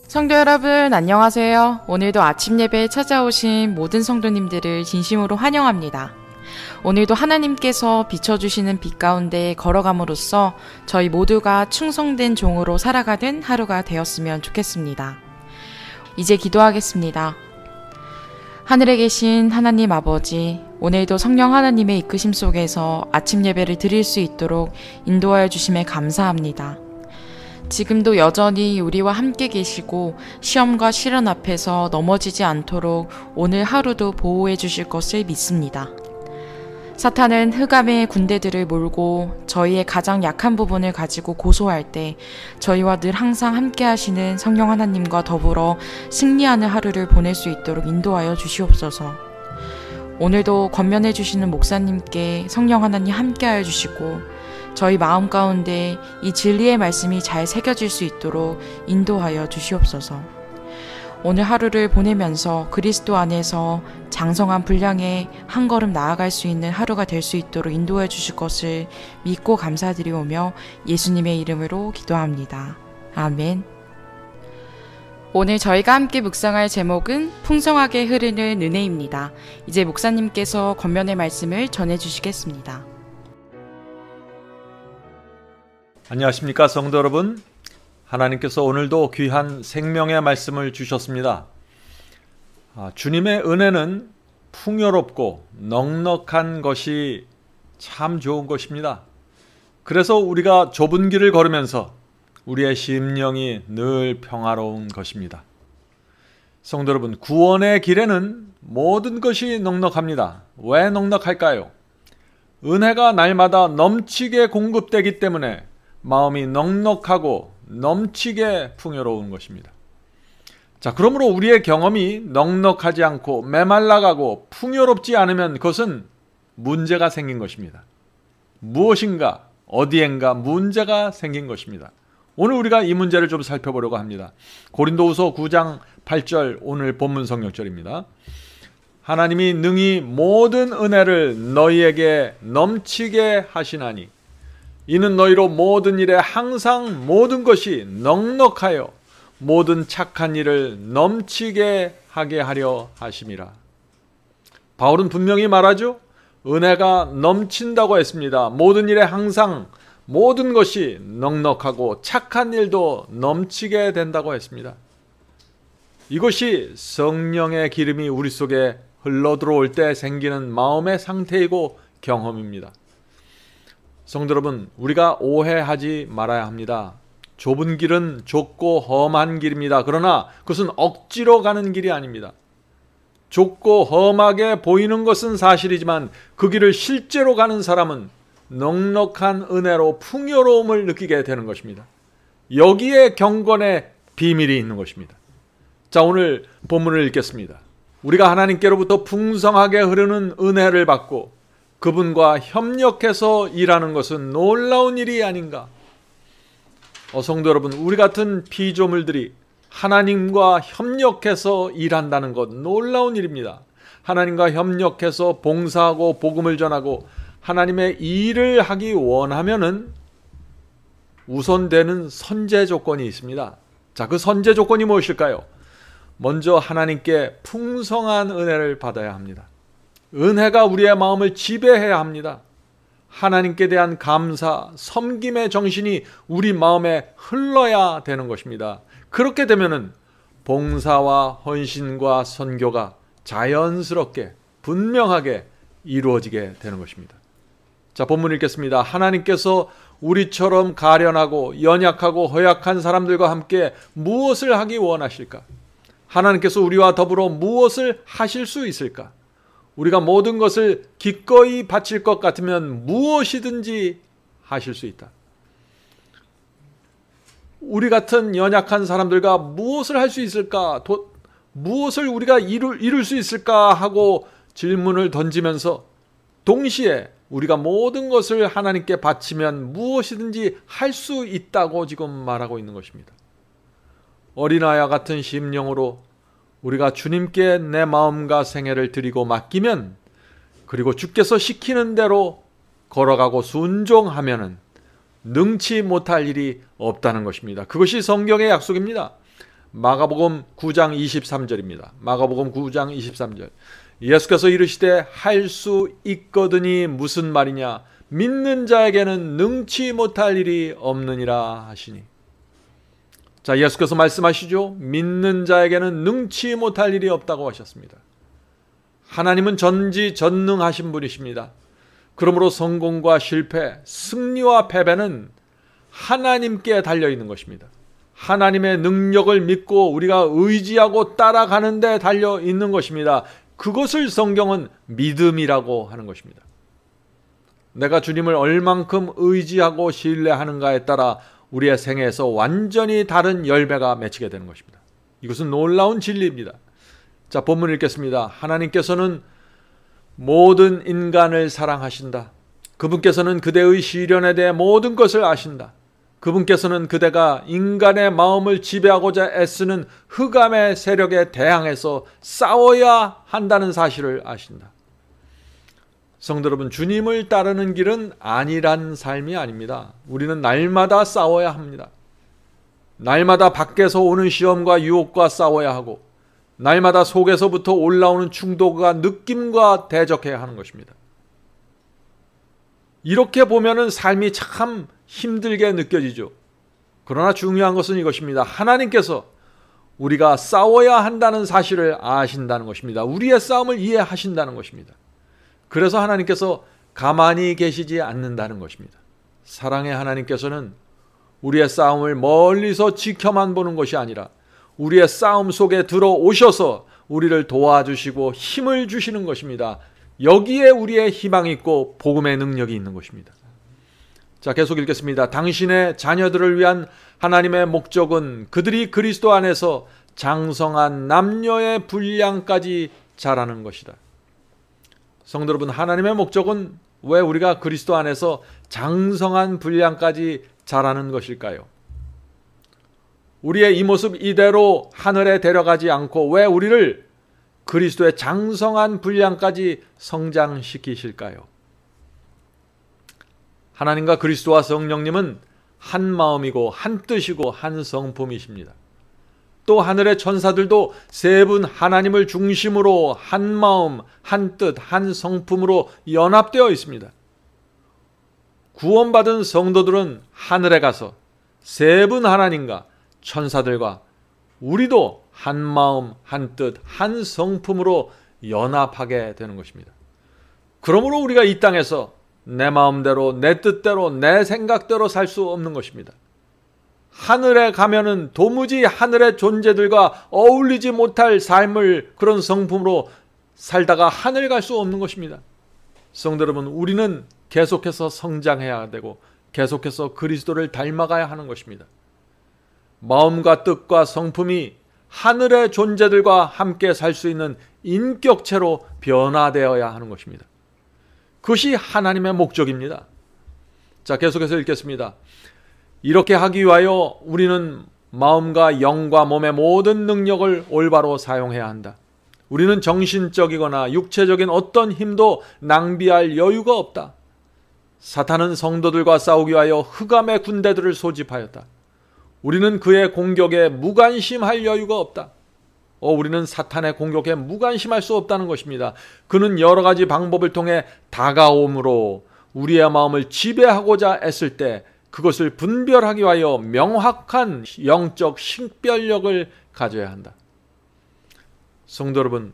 성도 여러분, 안녕하세요. 오늘도 아침 예배에 찾아오신 모든 성도님들을 진심으로 환영합니다. 오늘도 하나님께서 비춰주시는 빛 가운데 걸어감으로써 저희 모두가 충성된 종으로 살아가는 하루가 되었으면 좋겠습니다. 이제 기도하겠습니다. 하늘에 계신 하나님 아버지, 오늘도 성령 하나님의 이끄심 속에서 아침 예배를 드릴 수 있도록 인도하여 주심에 감사합니다. 지금도 여전히 우리와 함께 계시고 시험과 시련 앞에서 넘어지지 않도록 오늘 하루도 보호해 주실 것을 믿습니다. 사탄은 흑암의 군대들을 몰고 저희의 가장 약한 부분을 가지고 고소할 때 저희와 늘 항상 함께 하시는 성령 하나님과 더불어 승리하는 하루를 보낼 수 있도록 인도하여 주시옵소서. 오늘도 권면해 주시는 목사님께 성령 하나님 함께하여 주시고 저희 마음 가운데 이 진리의 말씀이 잘 새겨질 수 있도록 인도하여 주시옵소서. 오늘 하루를 보내면서 그리스도 안에서 장성한 분량에 한 걸음 나아갈 수 있는 하루가 될 수 있도록 인도해 주실 것을 믿고 감사드리오며 예수님의 이름으로 기도합니다. 아멘. 오늘 저희가 함께 묵상할 제목은 풍성하게 흐르는 은혜입니다. 이제 목사님께서 권면의 말씀을 전해 주시겠습니다. 안녕하십니까 성도 여러분. 하나님께서 오늘도 귀한 생명의 말씀을 주셨습니다. 주님의 은혜는 풍요롭고 넉넉한 것이 참 좋은 것입니다. 그래서 우리가 좁은 길을 걸으면서 우리의 심령이 늘 평화로운 것입니다. 성도 여러분, 구원의 길에는 모든 것이 넉넉합니다. 왜 넉넉할까요? 은혜가 날마다 넘치게 공급되기 때문에 마음이 넉넉하고 넘치게 풍요로운 것입니다. 자, 그러므로 우리의 경험이 넉넉하지 않고 메말라가고 풍요롭지 않으면 그것은 문제가 생긴 것입니다. 무엇인가, 어디엔가 문제가 생긴 것입니다. 오늘 우리가 이 문제를 좀 살펴보려고 합니다. 고린도후서 9장 8절 오늘 본문 성경절입니다. 하나님이 능히 모든 은혜를 너희에게 넘치게 하시나니 이는 너희로 모든 일에 항상 모든 것이 넉넉하여 모든 착한 일을 넘치게 하게 하려 하심이라. 바울은 분명히 말하죠. 은혜가 넘친다고 했습니다. 모든 일에 항상 모든 것이 넉넉하고 착한 일도 넘치게 된다고 했습니다. 이것이 성령의 기름이 우리 속에 흘러들어올 때 생기는 마음의 상태이고 경험입니다. 성도 여러분, 우리가 오해하지 말아야 합니다. 좁은 길은 좁고 험한 길입니다. 그러나 그것은 억지로 가는 길이 아닙니다. 좁고 험하게 보이는 것은 사실이지만 그 길을 실제로 가는 사람은 넉넉한 은혜로 풍요로움을 느끼게 되는 것입니다. 여기에 경건의 비밀이 있는 것입니다. 자, 오늘 본문을 읽겠습니다. 우리가 하나님께로부터 풍성하게 흐르는 은혜를 받고 그분과 협력해서 일하는 것은 놀라운 일이 아닌가? 성도 여러분, 우리 같은 피조물들이 하나님과 협력해서 일한다는 것 놀라운 일입니다. 하나님과 협력해서 봉사하고 복음을 전하고 하나님의 일을 하기 원하면은 우선되는 선제 조건이 있습니다. 자, 그 선제 조건이 무엇일까요? 먼저 하나님께 풍성한 은혜를 받아야 합니다. 은혜가 우리의 마음을 지배해야 합니다. 하나님께 대한 감사, 섬김의 정신이 우리 마음에 흘러야 되는 것입니다. 그렇게 되면은 봉사와 헌신과 선교가 자연스럽게 분명하게 이루어지게 되는 것입니다. 자, 본문 읽겠습니다. 하나님께서 우리처럼 가련하고 연약하고 허약한 사람들과 함께 무엇을 하기 원하실까? 하나님께서 우리와 더불어 무엇을 하실 수 있을까? 우리가 모든 것을 기꺼이 바칠 것 같으면 무엇이든지 하실 수 있다. 우리 같은 연약한 사람들과 무엇을 할 수 있을까? 무엇을 우리가 이룰 수 있을까? 하고 질문을 던지면서 동시에 우리가 모든 것을 하나님께 바치면 무엇이든지 할 수 있다고 지금 말하고 있는 것입니다. 어린아이와 같은 심령으로 우리가 주님께 내 마음과 생애를 드리고 맡기면, 그리고 주께서 시키는 대로 걸어가고 순종하면은 능치 못할 일이 없다는 것입니다. 그것이 성경의 약속입니다. 마가복음 9장 23절입니다. 마가복음 9장 23절. 예수께서 이르시되 할 수 있거든이 무슨 말이냐? 믿는 자에게는 능치 못할 일이 없느니라 하시니. 자, 예수께서 말씀하시죠. 믿는 자에게는 능치 못할 일이 없다고 하셨습니다. 하나님은 전지전능하신 분이십니다. 그러므로 성공과 실패, 승리와 패배는 하나님께 달려있는 것입니다. 하나님의 능력을 믿고 우리가 의지하고 따라가는 데 달려있는 것입니다. 그것을 성경은 믿음이라고 하는 것입니다. 내가 주님을 얼만큼 의지하고 신뢰하는가에 따라 우리의 생애에서 완전히 다른 열매가 맺히게 되는 것입니다. 이것은 놀라운 진리입니다. 자, 본문 읽겠습니다. 하나님께서는 모든 인간을 사랑하신다. 그분께서는 그대의 시련에 대해 모든 것을 아신다. 그분께서는 그대가 인간의 마음을 지배하고자 애쓰는 흑암의 세력에 대항해서 싸워야 한다는 사실을 아신다. 성도 여러분, 주님을 따르는 길은 안일한 삶이 아닙니다. 우리는 날마다 싸워야 합니다. 날마다 밖에서 오는 시험과 유혹과 싸워야 하고 날마다 속에서부터 올라오는 충동과 느낌과 대적해야 하는 것입니다. 이렇게 보면은 삶이 참 힘들게 느껴지죠. 그러나 중요한 것은 이것입니다. 하나님께서 우리가 싸워야 한다는 사실을 아신다는 것입니다. 우리의 싸움을 이해하신다는 것입니다. 그래서 하나님께서 가만히 계시지 않는다는 것입니다. 사랑의 하나님께서는 우리의 싸움을 멀리서 지켜만 보는 것이 아니라 우리의 싸움 속에 들어오셔서 우리를 도와주시고 힘을 주시는 것입니다. 여기에 우리의 희망이 있고 복음의 능력이 있는 것입니다. 자, 계속 읽겠습니다. 당신의 자녀들을 위한 하나님의 목적은 그들이 그리스도 안에서 장성한 남녀의 분량까지 자라는 것이다. 성도 여러분, 하나님의 목적은 왜 우리가 그리스도 안에서 장성한 분량까지 자라는 것일까요? 우리의 이 모습 이대로 하늘에 데려가지 않고 왜 우리를 그리스도의 장성한 분량까지 성장시키실까요? 하나님과 그리스도와 성령님은 한 마음이고 한 뜻이고 한 성품이십니다. 또 하늘의 천사들도 세 분 하나님을 중심으로 한 마음, 한 뜻, 한 성품으로 연합되어 있습니다. 구원받은 성도들은 하늘에 가서 세 분 하나님과 천사들과 우리도 한 마음, 한 뜻, 한 성품으로 연합하게 되는 것입니다. 그러므로 우리가 이 땅에서 내 마음대로, 내 뜻대로, 내 생각대로 살 수 없는 것입니다. 하늘에 가면은 도무지 하늘의 존재들과 어울리지 못할 삶을 그런 성품으로 살다가 하늘 갈 수 없는 것입니다. 성도 여러분, 우리는 계속해서 성장해야 되고 계속해서 그리스도를 닮아가야 하는 것입니다. 마음과 뜻과 성품이 하늘의 존재들과 함께 살 수 있는 인격체로 변화되어야 하는 것입니다. 그것이 하나님의 목적입니다. 자, 계속해서 읽겠습니다. 이렇게 하기 위하여 우리는 마음과 영과 몸의 모든 능력을 올바로 사용해야 한다. 우리는 정신적이거나 육체적인 어떤 힘도 낭비할 여유가 없다. 사탄은 성도들과 싸우기 위하여 흑암의 군대들을 소집하였다. 우리는 그의 공격에 무관심할 여유가 없다. 우리는 사탄의 공격에 무관심할 수 없다는 것입니다. 그는 여러 가지 방법을 통해 다가옴으로 우리의 마음을 지배하고자 애쓸 때 그것을 분별하기 위하여 명확한 영적 식별력을 가져야 한다. 성도 여러분,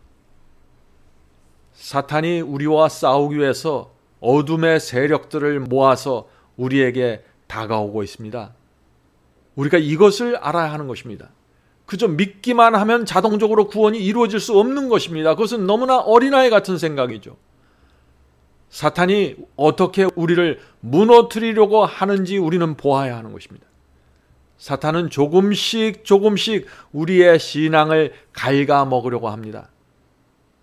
사탄이 우리와 싸우기 위해서 어둠의 세력들을 모아서 우리에게 다가오고 있습니다. 우리가 이것을 알아야 하는 것입니다. 그저 믿기만 하면 자동적으로 구원이 이루어질 수 없는 것입니다. 그것은 너무나 어린아이 같은 생각이죠. 사탄이 어떻게 우리를 무너뜨리려고 하는지 우리는 보아야 하는 것입니다. 사탄은 조금씩 우리의 신앙을 갉아먹으려고 합니다.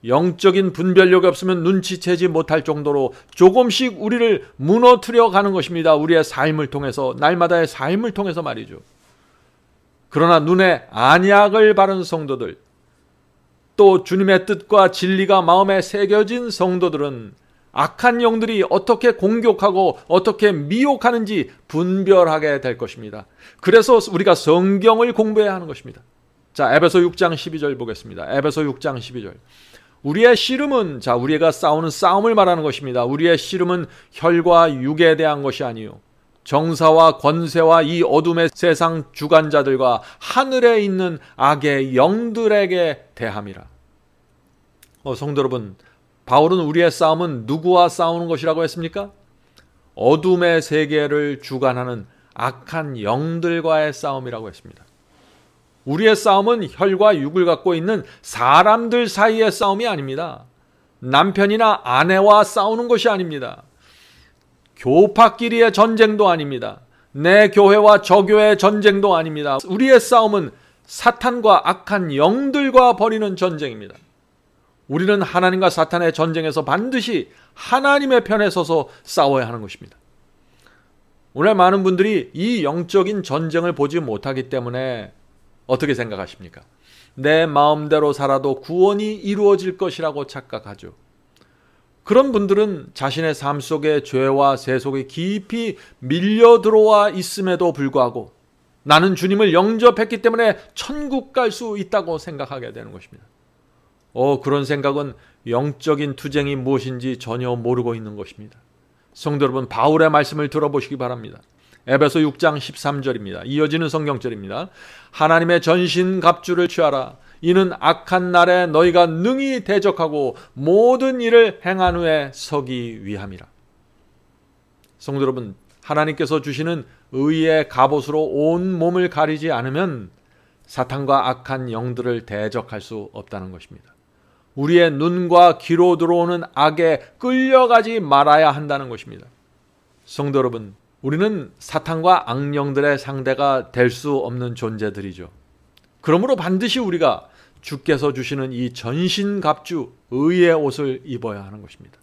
영적인 분별력이 없으면 눈치채지 못할 정도로 조금씩 우리를 무너뜨려 가는 것입니다. 우리의 삶을 통해서, 날마다의 삶을 통해서 말이죠. 그러나 눈에 안약을 바른 성도들, 또 주님의 뜻과 진리가 마음에 새겨진 성도들은 악한 영들이 어떻게 공격하고 어떻게 미혹하는지 분별하게 될 것입니다. 그래서 우리가 성경을 공부해야 하는 것입니다. 자, 에베소 6장 12절 보겠습니다. 에베소 6장 12절. 우리의 씨름은, 자, 우리가 싸우는 싸움을 말하는 것입니다. 우리의 씨름은 혈과 육에 대한 것이 아니요 정사와 권세와 이 어둠의 세상 주관자들과 하늘에 있는 악의 영들에게 대함이라. 성도 여러분, 바울은 우리의 싸움은 누구와 싸우는 것이라고 했습니까? 어둠의 세계를 주관하는 악한 영들과의 싸움이라고 했습니다. 우리의 싸움은 혈과 육을 갖고 있는 사람들 사이의 싸움이 아닙니다. 남편이나 아내와 싸우는 것이 아닙니다. 교파끼리의 전쟁도 아닙니다. 내 교회와 저 교회의 전쟁도 아닙니다. 우리의 싸움은 사탄과 악한 영들과 벌이는 전쟁입니다. 우리는 하나님과 사탄의 전쟁에서 반드시 하나님의 편에 서서 싸워야 하는 것입니다. 오늘 많은 분들이 이 영적인 전쟁을 보지 못하기 때문에 어떻게 생각하십니까? 내 마음대로 살아도 구원이 이루어질 것이라고 착각하죠. 그런 분들은 자신의 삶 속에 죄와 세속이 깊이 밀려 들어와 있음에도 불구하고 나는 주님을 영접했기 때문에 천국 갈 수 있다고 생각하게 되는 것입니다. 그런 생각은 영적인 투쟁이 무엇인지 전혀 모르고 있는 것입니다. 성도 여러분, 바울의 말씀을 들어보시기 바랍니다. 에베소 6장 13절입니다. 이어지는 성경절입니다. 하나님의 전신갑주를 취하라. 이는 악한 날에 너희가 능히 대적하고 모든 일을 행한 후에 서기 위함이라. 성도 여러분, 하나님께서 주시는 의의 갑옷으로 온 몸을 가리지 않으면 사탄과 악한 영들을 대적할 수 없다는 것입니다. 우리의 눈과 귀로 들어오는 악에 끌려가지 말아야 한다는 것입니다. 성도 여러분, 우리는 사탄과 악령들의 상대가 될 수 없는 존재들이죠. 그러므로 반드시 우리가 주께서 주시는 이 전신갑주 의의 옷을 입어야 하는 것입니다.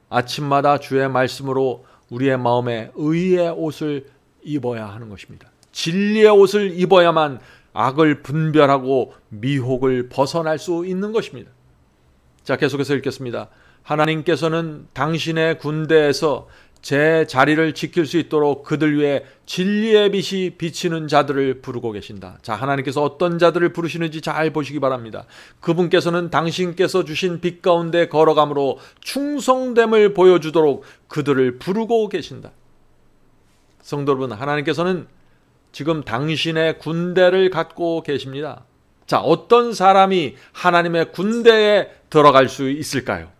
아침마다 주의 말씀으로 우리의 마음에 의의 옷을 입어야 하는 것입니다. 진리의 옷을 입어야만 악을 분별하고 미혹을 벗어날 수 있는 것입니다. 자, 계속해서 읽겠습니다. 하나님께서는 당신의 군대에서 제 자리를 지킬 수 있도록 그들 위해 진리의 빛이 비치는 자들을 부르고 계신다. 자, 하나님께서 어떤 자들을 부르시는지 잘 보시기 바랍니다. 그분께서는 당신께서 주신 빛 가운데 걸어감으로 충성됨을 보여주도록 그들을 부르고 계신다. 성도 여러분, 하나님께서는 지금 당신의 군대를 갖고 계십니다. 자, 어떤 사람이 하나님의 군대에 들어갈 수 있을까요?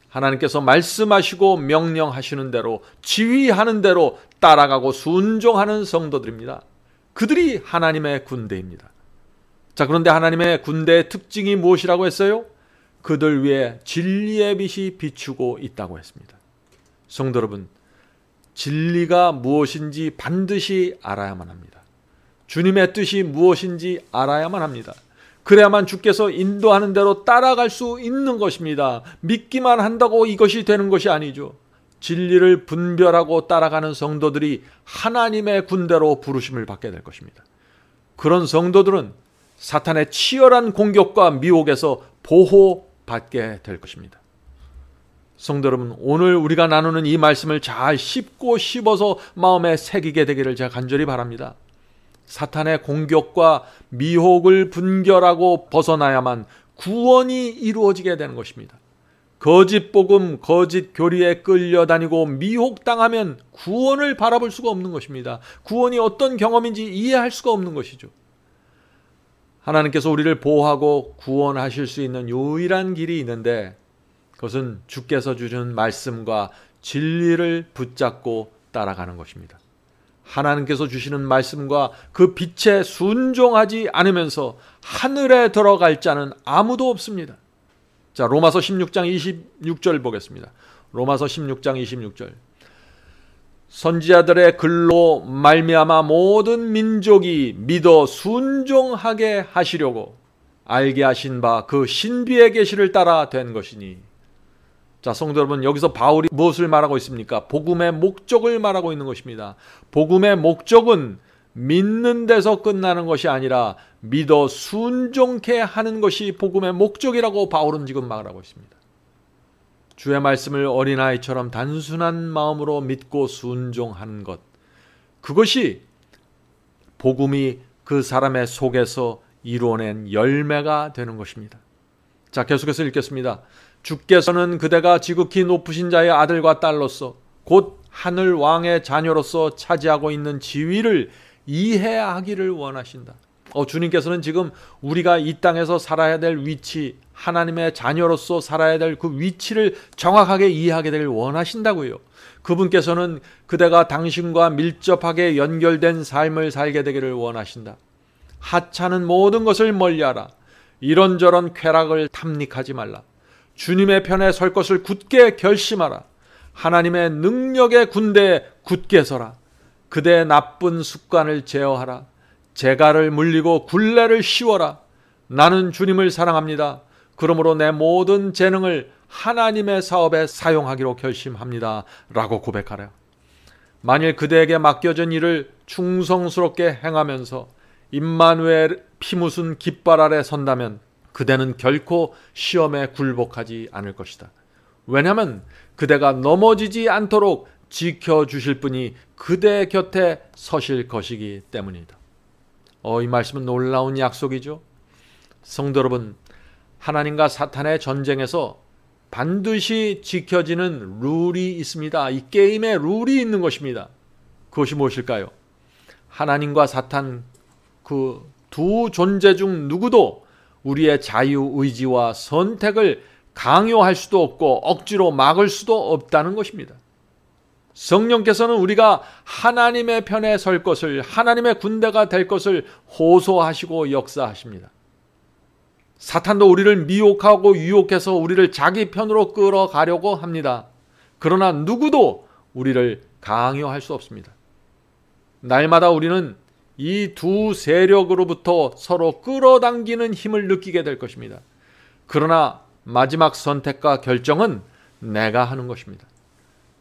하나님께서 말씀하시고 명령하시는 대로, 지휘하는 대로 따라가고 순종하는 성도들입니다. 그들이 하나님의 군대입니다. 자, 그런데 하나님의 군대의 특징이 무엇이라고 했어요? 그들 위에 진리의 빛이 비추고 있다고 했습니다. 성도 여러분, 진리가 무엇인지 반드시 알아야만 합니다. 주님의 뜻이 무엇인지 알아야만 합니다. 그래야만 주께서 인도하는 대로 따라갈 수 있는 것입니다. 믿기만 한다고 이것이 되는 것이 아니죠. 진리를 분별하고 따라가는 성도들이 하나님의 군대로 부르심을 받게 될 것입니다. 그런 성도들은 사탄의 치열한 공격과 미혹에서 보호받게 될 것입니다. 성도 여러분, 오늘 우리가 나누는 이 말씀을 잘 씹고 씹어서 마음에 새기게 되기를 제가 간절히 바랍니다. 사탄의 공격과 미혹을 분별하고 벗어나야만 구원이 이루어지게 되는 것입니다. 거짓 복음, 거짓 교리에 끌려다니고 미혹당하면 구원을 바라볼 수가 없는 것입니다. 구원이 어떤 경험인지 이해할 수가 없는 것이죠. 하나님께서 우리를 보호하고 구원하실 수 있는 유일한 길이 있는데 그것은 주께서 주신 말씀과 진리를 붙잡고 따라가는 것입니다. 하나님께서 주시는 말씀과 그 빛에 순종하지 않으면서 하늘에 들어갈 자는 아무도 없습니다. 자, 로마서 16장 26절 보겠습니다. 로마서 16장 26절. 선지자들의 글로 말미암아 모든 민족이 믿어 순종하게 하시려고 알게 하신 바 그 신비의 계시를 따라 된 것이니. 자, 성도 여러분, 여기서 바울이 무엇을 말하고 있습니까? 복음의 목적을 말하고 있는 것입니다. 복음의 목적은 믿는 데서 끝나는 것이 아니라 믿어 순종케 하는 것이 복음의 목적이라고 바울은 지금 말하고 있습니다. 주의 말씀을 어린아이처럼 단순한 마음으로 믿고 순종하는 것, 그것이 복음이 그 사람의 속에서 이루어낸 열매가 되는 것입니다. 자, 계속해서 읽겠습니다. 주께서는 그대가 지극히 높으신 자의 아들과 딸로서 곧 하늘 왕의 자녀로서 차지하고 있는 지위를 이해하기를 원하신다. 주님께서는 지금 우리가 이 땅에서 살아야 될 위치, 하나님의 자녀로서 살아야 될 그 위치를 정확하게 이해하게 되길 원하신다고요. 그분께서는 그대가 당신과 밀접하게 연결된 삶을 살게 되기를 원하신다. 하찮은 모든 것을 멀리하라. 이런저런 쾌락을 탐닉하지 말라. 주님의 편에 설 것을 굳게 결심하라. 하나님의 능력의 군대에 굳게 서라. 그대의 나쁜 습관을 제어하라. 재갈을 물리고 굴레를 씌워라. 나는 주님을 사랑합니다. 그러므로 내 모든 재능을 하나님의 사업에 사용하기로 결심합니다. 라고 고백하라. 만일 그대에게 맡겨진 일을 충성스럽게 행하면서 임마누엘 피 묻은 깃발 아래 선다면 그대는 결코 시험에 굴복하지 않을 것이다. 왜냐하면 그대가 넘어지지 않도록 지켜주실 분이 그대 곁에 서실 것이기 때문이다. 이 말씀은 놀라운 약속이죠. 성도 여러분, 하나님과 사탄의 전쟁에서 반드시 지켜지는 룰이 있습니다. 이 게임에 룰이 있는 것입니다. 그것이 무엇일까요? 하나님과 사탄 그 두 존재 중 누구도 우리의 자유의지와 선택을 강요할 수도 없고 억지로 막을 수도 없다는 것입니다. 성령께서는 우리가 하나님의 편에 설 것을, 하나님의 군대가 될 것을 호소하시고 역사하십니다. 사탄도 우리를 미혹하고 유혹해서 우리를 자기 편으로 끌어가려고 합니다. 그러나 누구도 우리를 강요할 수 없습니다. 날마다 우리는 이 두 세력으로부터 서로 끌어당기는 힘을 느끼게 될 것입니다. 그러나 마지막 선택과 결정은 내가 하는 것입니다.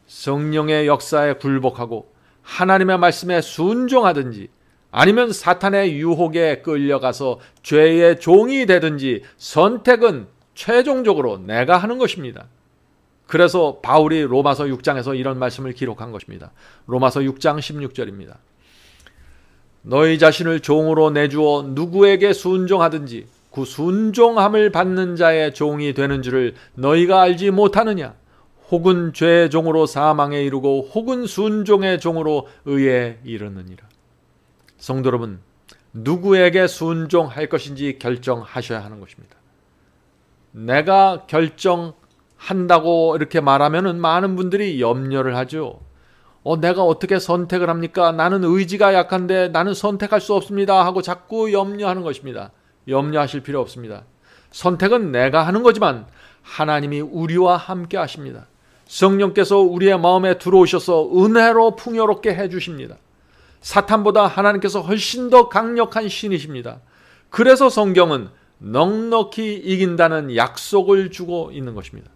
성령의 역사에 굴복하고 하나님의 말씀에 순종하든지 아니면 사탄의 유혹에 끌려가서 죄의 종이 되든지 선택은 최종적으로 내가 하는 것입니다. 그래서 바울이 로마서 6장에서 이런 말씀을 기록한 것입니다. 로마서 6장 16절입니다. 너희 자신을 종으로 내주어 누구에게 순종하든지 그 순종함을 받는 자의 종이 되는 줄을 너희가 알지 못하느냐? 혹은 죄의 종으로 사망에 이르고 혹은 순종의 종으로 의에 이르느니라. 성도 여러분, 누구에게 순종할 것인지 결정하셔야 하는 것입니다. 내가 결정한다고 이렇게 말하면 많은 분들이 염려를 하죠. 내가 어떻게 선택을 합니까? 나는 의지가 약한데 나는 선택할 수 없습니다 하고 자꾸 염려하는 것입니다. 염려하실 필요 없습니다. 선택은 내가 하는 거지만 하나님이 우리와 함께 하십니다. 성령께서 우리의 마음에 들어오셔서 은혜로 풍요롭게 해주십니다. 사탄보다 하나님께서 훨씬 더 강력한 신이십니다. 그래서 성경은 넉넉히 이긴다는 약속을 주고 있는 것입니다.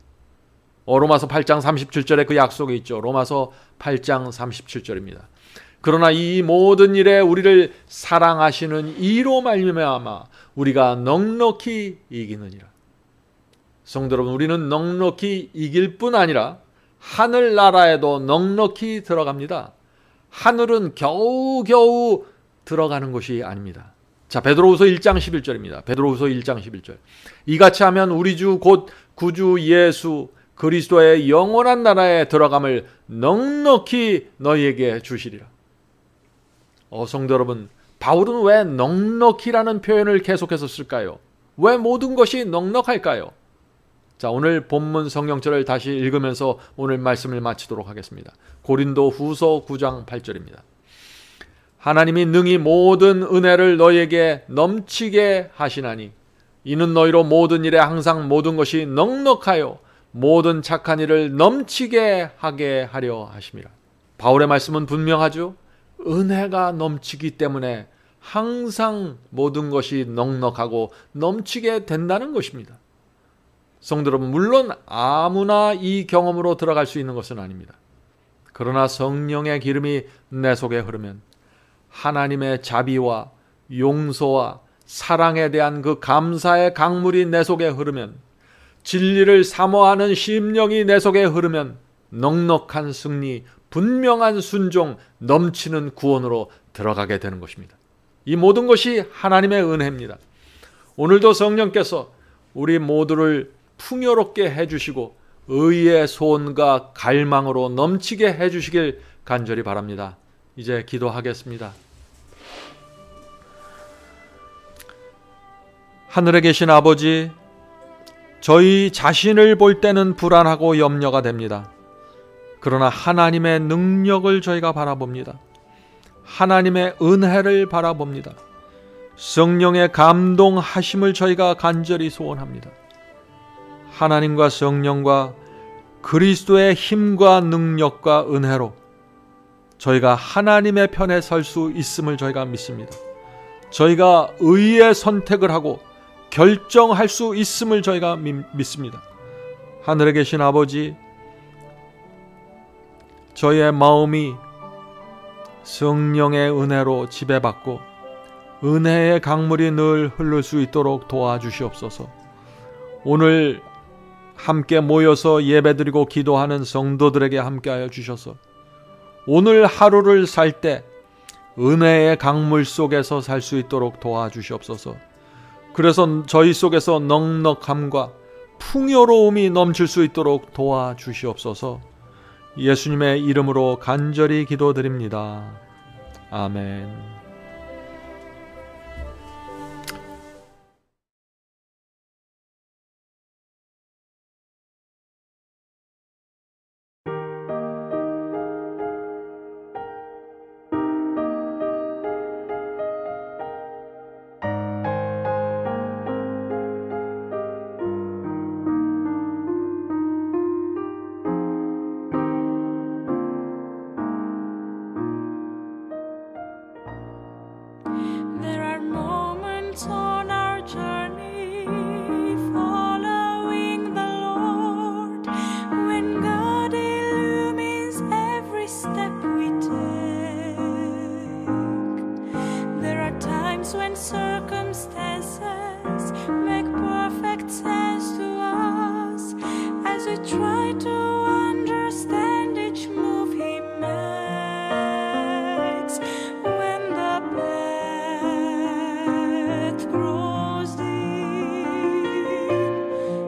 로마서 8장 37절에 그 약속이 있죠. 로마서 8장 37절입니다. 그러나 이 모든 일에 우리를 사랑하시는 이로 말미암아 우리가 넉넉히 이기느니라. 성도 여러분, 우리는 넉넉히 이길 뿐 아니라 하늘나라에도 넉넉히 들어갑니다. 하늘은 겨우겨우 들어가는 것이 아닙니다. 자, 베드로후서 1장 11절입니다. 베드로후서 1장 11절. 이같이 하면 우리 주 곧 구주 예수 그리스도의 영원한 나라에 들어감을 넉넉히 너희에게 주시리라. 성도 여러분, 바울은 왜 넉넉히라는 표현을 계속해서 쓸까요? 왜 모든 것이 넉넉할까요? 자, 오늘 본문 성경절을 다시 읽으면서 오늘 말씀을 마치도록 하겠습니다. 고린도 후서 9장 8절입니다. 하나님이 능히 모든 은혜를 너희에게 넘치게 하시나니 이는 너희로 모든 일에 항상 모든 것이 넉넉하여 모든 착한 일을 넘치게 하게 하려 하심이라. 바울의 말씀은 분명하죠. 은혜가 넘치기 때문에 항상 모든 것이 넉넉하고 넘치게 된다는 것입니다. 성도 여러분, 물론 아무나 이 경험으로 들어갈 수 있는 것은 아닙니다. 그러나 성령의 기름이 내 속에 흐르면 하나님의 자비와 용서와 사랑에 대한 그 감사의 강물이 내 속에 흐르면, 진리를 사모하는 심령이 내 속에 흐르면 넉넉한 승리, 분명한 순종, 넘치는 구원으로 들어가게 되는 것입니다. 이 모든 것이 하나님의 은혜입니다. 오늘도 성령께서 우리 모두를 풍요롭게 해주시고 의의 소원과 갈망으로 넘치게 해주시길 간절히 바랍니다. 이제 기도하겠습니다. 하늘에 계신 아버지, 저희 자신을 볼 때는 불안하고 염려가 됩니다. 그러나 하나님의 능력을 저희가 바라봅니다. 하나님의 은혜를 바라봅니다. 성령의 감동하심을 저희가 간절히 소원합니다. 하나님과 성령과 그리스도의 힘과 능력과 은혜로 저희가 하나님의 편에 설 수 있음을 저희가 믿습니다. 저희가 의의 선택을 하고 결정할 수 있음을 저희가 믿습니다. 하늘에 계신 아버지, 저희의 마음이 성령의 은혜로 지배받고 은혜의 강물이 늘 흐를 수 있도록 도와주시옵소서. 오늘 함께 모여서 예배드리고 기도하는 성도들에게 함께하여 주셔서 오늘 하루를 살 때 은혜의 강물 속에서 살 수 있도록 도와주시옵소서. 그래서 저희 속에서 넉넉함과 풍요로움이 넘칠 수 있도록 도와주시옵소서. 예수님의 이름으로 간절히 기도드립니다. 아멘. When circumstances make perfect sense to us, as we try to understand each move he makes, when the path grows deep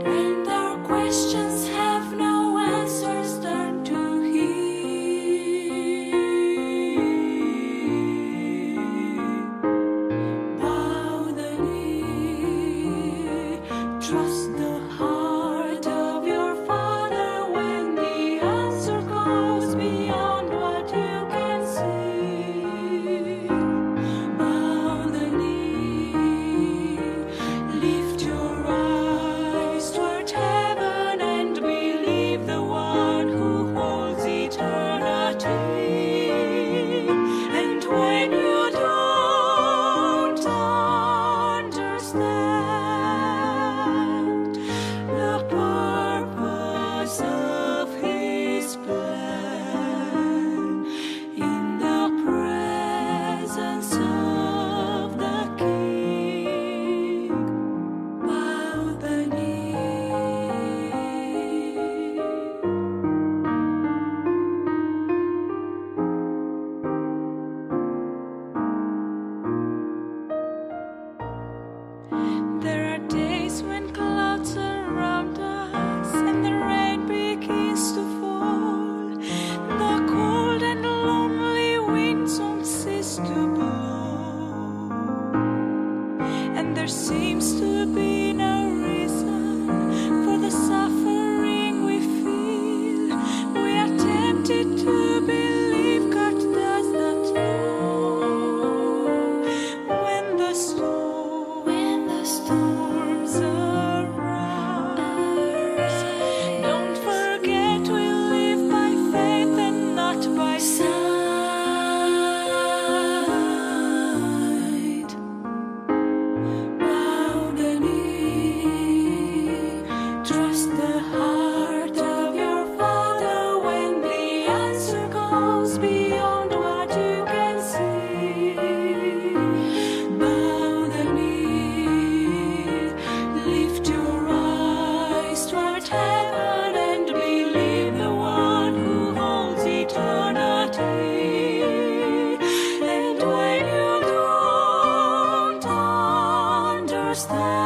and our questions have no answers, turn to trust the heart of your Father when the answer goes beyond what you can see. Bow the knee, lift your eyes toward heaven and believe the one who holds eternity. And when you don't understand the purpose of his plan, in the presence of the King, bow the knee. There are days when clouds surround us and the rain begins to fall. The cold and lonely winds don't cease to blow, and there seems to be no reason for the suffering we feel. We are tempted to believe God does not know. When the storms arise, don't forget we live by faith and not by sight. Bow the knee, trust the understand.